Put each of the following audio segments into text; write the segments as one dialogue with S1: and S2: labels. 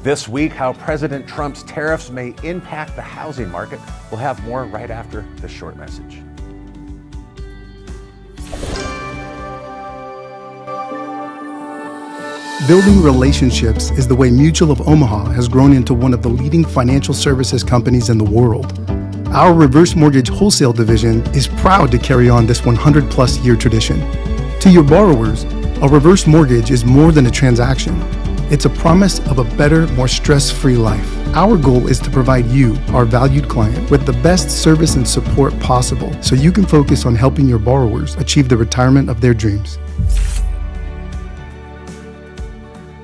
S1: This week, how President Trump's tariffs may impact the housing market. We'll have more right after this short message.
S2: Building relationships is the way Mutual of Omaha has grown into one of the leading financial services companies in the world. Our reverse mortgage wholesale division is proud to carry on this 100-plus year tradition. To your borrowers, a reverse mortgage is more than a transaction. It's a promise of a better, more stress-free life. Our goal is to provide you, our valued client, with the best service and support possible so you can focus on helping your borrowers achieve the retirement of their dreams.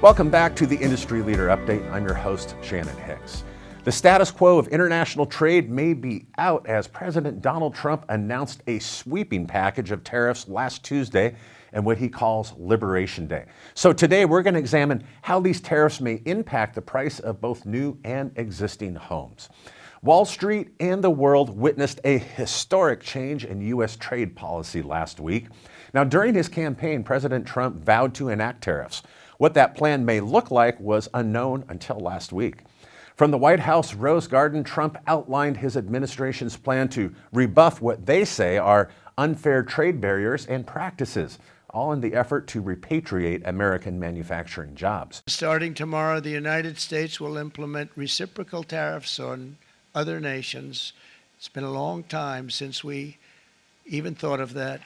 S1: Welcome back to the Industry Leader Update. I'm your host, Shannon Hicks. The status quo of international trade may be out as President Donald Trump announced a sweeping package of tariffs last Tuesday and what he calls Liberation Day. So today we're going to examine how these tariffs may impact the price of both new and existing homes. Wall Street and the world witnessed a historic change in U.S. trade policy last week. Now, during his campaign, President Trump vowed to enact tariffs. What that plan may look like was unknown until last week. From the White House Rose Garden, Trump outlined his administration's plan to rebuff what they say are unfair trade barriers and practices, all in the effort to repatriate American manufacturing jobs.
S3: Starting tomorrow, the United States will implement reciprocal tariffs on other nations. It's been a long time since we even thought of that.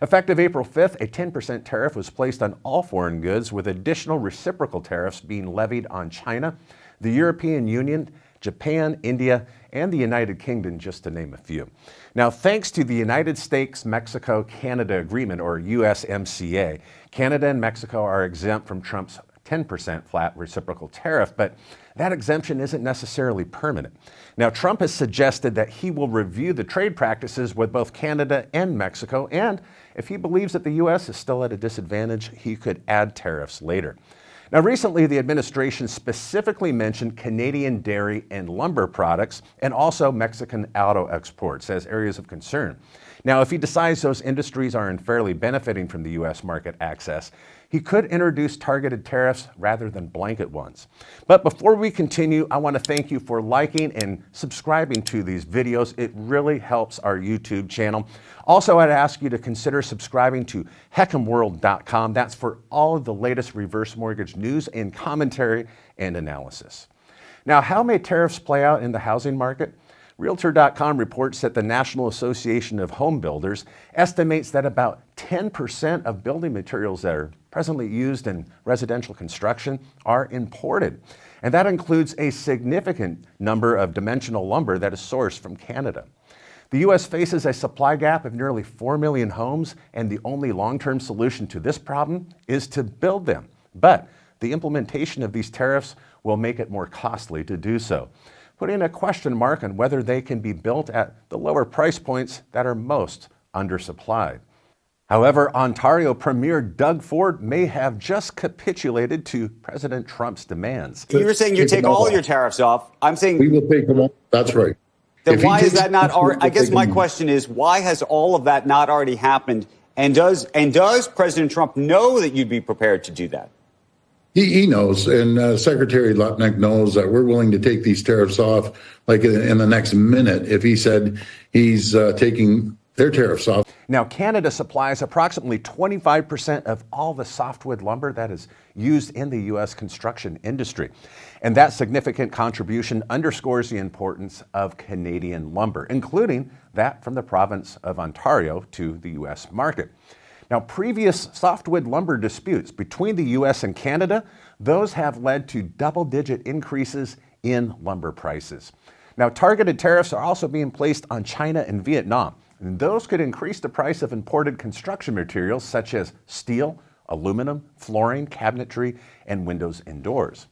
S1: Effective April 5th, a 10% tariff was placed on all foreign goods, with additional reciprocal tariffs being levied on China, the European Union, Japan, India, and the United Kingdom, just to name a few. Now, thanks to the United States-Mexico-Canada Agreement, or USMCA, Canada and Mexico are exempt from Trump's 10% flat reciprocal tariff, but that exemption isn't necessarily permanent. Now, Trump has suggested that he will review the trade practices with both Canada and Mexico, and if he believes that the U.S. is still at a disadvantage, he could add tariffs later. Now, recently, the administration specifically mentioned Canadian dairy and lumber products and also Mexican auto exports as areas of concern. Now, if he decides those industries are unfairly benefiting from the U.S. market access, he could introduce targeted tariffs rather than blanket ones. But before we continue, I want to thank you for liking and subscribing to these videos. It really helps our YouTube channel. Also, I'd ask you to consider subscribing to HeckhamWorld.com. That's for all of the latest reverse mortgage news and commentary and analysis. Now, how may tariffs play out in the housing market? Realtor.com reports that the National Association of Home Builders estimates that about 10% of building materials that are presently used in residential construction are imported. And that includes a significant number of dimensional lumber that is sourced from Canada. The U.S. faces a supply gap of nearly 4 million homes, and the only long-term solution to this problem is to build them. But the implementation of these tariffs will make it more costly to do so, putting a question mark on whether they can be built at the lower price points that are most undersupplied. However, Ontario Premier Doug Ford may have just capitulated to President Trump's demands.
S4: You're saying you take all your tariffs off. I'm saying
S5: we will take them off. That's right.
S4: Then why is that not? I guess my question is, why has all of that not already happened? And does President Trump know that you'd be prepared to do that?
S5: He knows, and Secretary Lutnick knows that we're willing to take these tariffs off like in the next minute if he said he's taking their tariffs off.
S1: Now, Canada supplies approximately 25% of all the softwood lumber that is used in the U.S. construction industry. And that significant contribution underscores the importance of Canadian lumber, including that from the province of Ontario to the U.S. market. Now, previous softwood lumber disputes between the U.S. and Canada, those have led to double-digit increases in lumber prices. Now, targeted tariffs are also being placed on China and Vietnam, and those could increase the price of imported construction materials such as steel, aluminum, flooring, cabinetry, and windows and doors.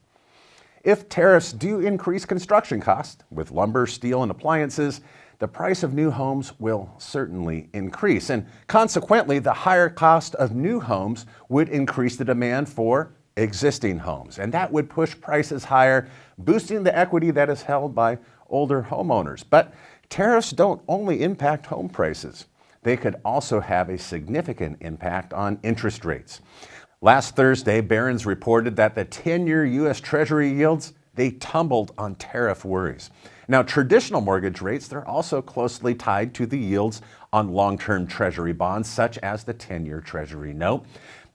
S1: If tariffs do increase construction costs with lumber, steel, and appliances, the price of new homes will certainly increase. And consequently, the higher cost of new homes would increase the demand for existing homes. And that would push prices higher, boosting the equity that is held by older homeowners. But tariffs don't only impact home prices. They could also have a significant impact on interest rates. Last Thursday, Barron's reported that the 10-year U.S. Treasury yields, they tumbled on tariff worries. Now, traditional mortgage rates, they're also closely tied to the yields on long-term Treasury bonds, such as the 10-year Treasury note.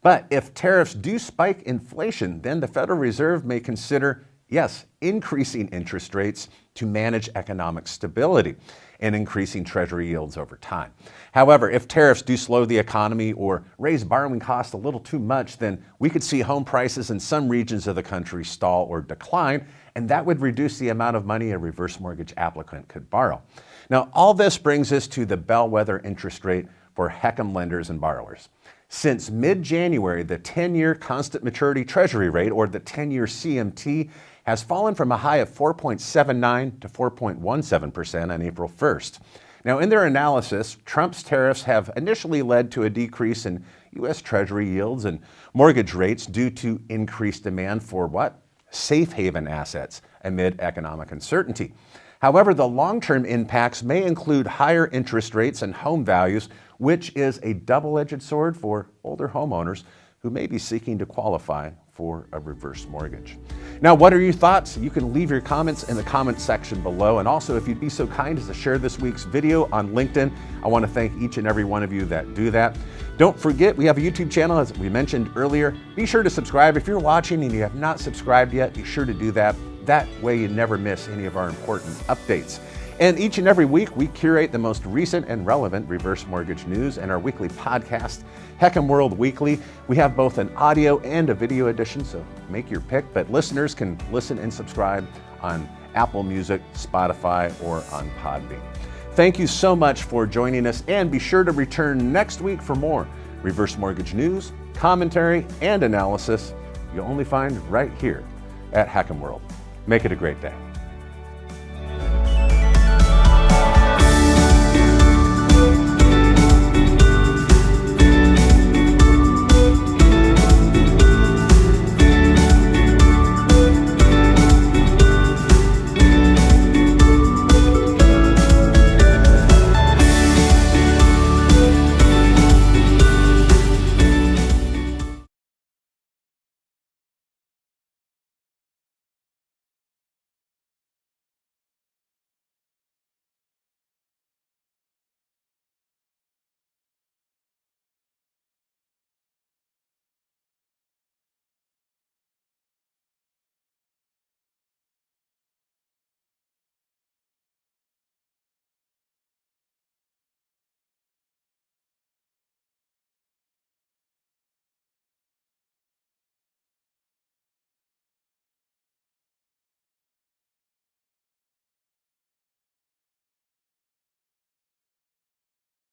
S1: But if tariffs do spike inflation, then the Federal Reserve may consider, yes, increasing interest rates to manage economic stability and increasing Treasury yields over time. However, if tariffs do slow the economy or raise borrowing costs a little too much, then we could see home prices in some regions of the country stall or decline, and that would reduce the amount of money a reverse mortgage applicant could borrow. Now, all this brings us to the bellwether interest rate for HECM lenders and borrowers. Since mid-January, the 10-year constant maturity Treasury rate, or the 10-year CMT, has fallen from a high of 4.79 to 4.17% on April 1st. Now, in their analysis, Trump's tariffs have initially led to a decrease in U.S. Treasury yields and mortgage rates due to increased demand for what? Safe haven assets amid economic uncertainty. However, the long-term impacts may include higher interest rates and home values, which is a double-edged sword for older homeowners who may be seeking to qualify for a reverse mortgage. Now, what are your thoughts? You can leave your comments in the comment section below. And also, if you'd be so kind as to share this week's video on LinkedIn, I want to thank each and every one of you that do that. Don't forget, we have a YouTube channel, as we mentioned earlier. Be sure to subscribe. If you're watching and you have not subscribed yet, be sure to do that. That way you never miss any of our important updates. And each and every week, we curate the most recent and relevant reverse mortgage news in our weekly podcast, HECM World Weekly. We have both an audio and a video edition, so make your pick. But listeners can listen and subscribe on Apple Music, Spotify, or on Podbean. Thank you so much for joining us, and be sure to return next week for more reverse mortgage news, commentary, and analysis you'll only find right here at HECM World. Make it a great day.